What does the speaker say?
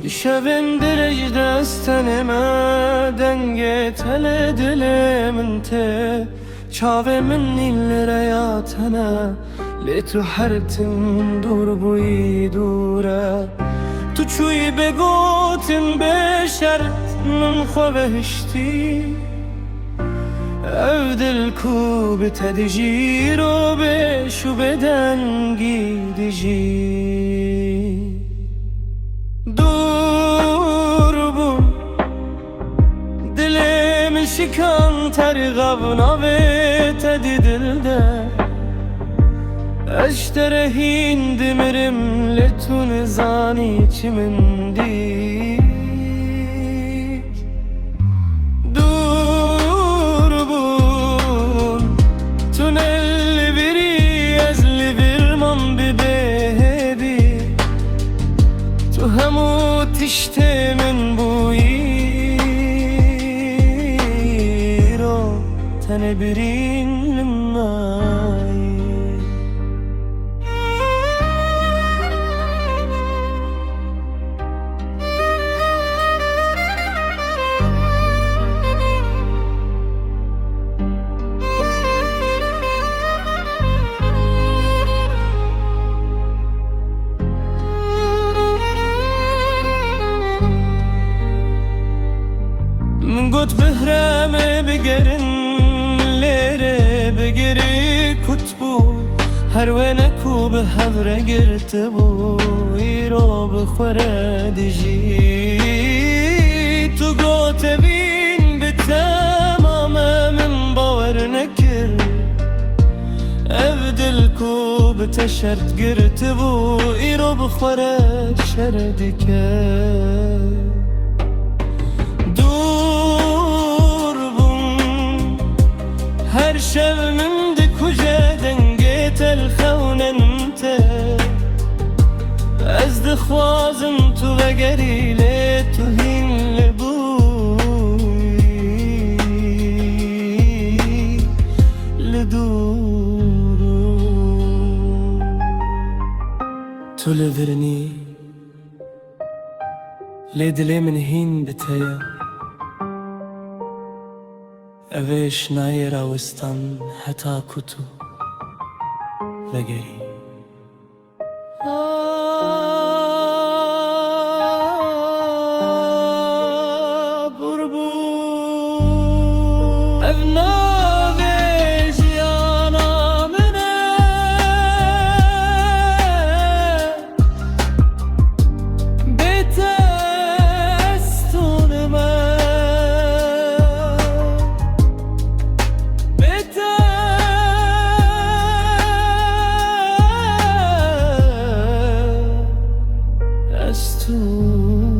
شبم درج دستنما دنگه تل دل من ته چاوه من نیل ریاتنا لیتو حرتم دور بوی دوره تو چوی بگوتم بشرت من خوابهشتی او دل کو بتدجی رو بشو بدنگی دیجی دور بون دل من شکان ترغب ناوه تدی دل ده اشتر هین دمرم لتون زانی چی من دی دور بون تونل بری از لیورمان ببهبی تو همو تشت من بویی رو تن برین لمایی من قد بهرامه بگرن لیره بگری کتبو هر وینکو به هفره گرت بو ایرو بخوره دیجی تو گوت بین به تمام من باور نکر او دل کو به تشرت گرت بو ایرو بخوره شردی که شب من دی کجا دنگه تلخونن ته از دخوازم تو وگری لی تو هین لبوی لدورو تو لورنی لی دلی من هین بتایا اویش نایر آوستان حتا کتو وگری بربو ابنا بیجیانا منه بیتستون من تو